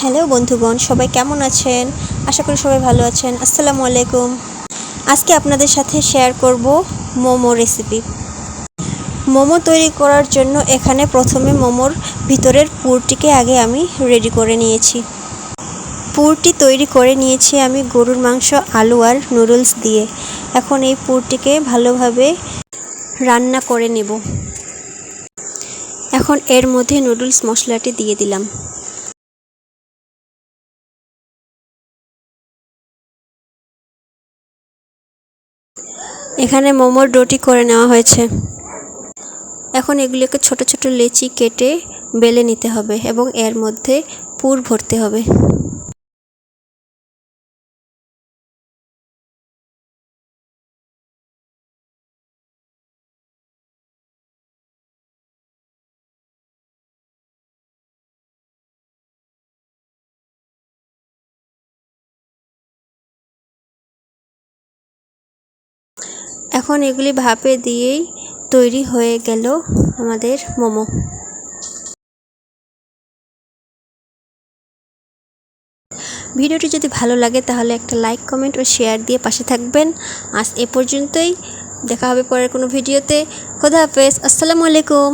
Hello বন্ধুগণ, সবাই কেমন আছেন? আশা করি সবাই ভালো আছেন। আসসালামু আলাইকুম। আজকে আপনাদের সাথে শেয়ার করব মোমো রেসিপি। মোমো তৈরি করার জন্য এখানে প্রথমে মোমোর ভিতরের পুরটিকে আগে আমি রেডি করে নিয়েছি। পুরটি তৈরি করে নিয়েছি আমি গরুর মাংস, আলু আর নুডলস দিয়ে। এখন এই পুরটিকে ভালোভাবে রান্না করে নেব। এখন এর মধ্যে নুডলস মশলাটি দিয়ে দিলাম। এখানে মোমোর ডোটি করে নেওয়া হয়েছে। এখন এগুলোকে ছোট ছোট লেচি কেটে বেলে নিতে হবে এবং এর মধ্যে পুর ভরতে হবে। এখন এগুলি ভাপে দিয়েই তৈরি হয়ে গেল আমাদের মোমো। ভিডিওটি যদি ভালো লাগে তাহলে একটা লাইক, কমেন্ট ও শেয়ার দিয়ে পাশে থাকবেন। আজ এ পর্যন্তই, দেখা হবে পরের কোনো ভিডিওতে। খোদা হাফেজ। আসসালামু আলাইকুম।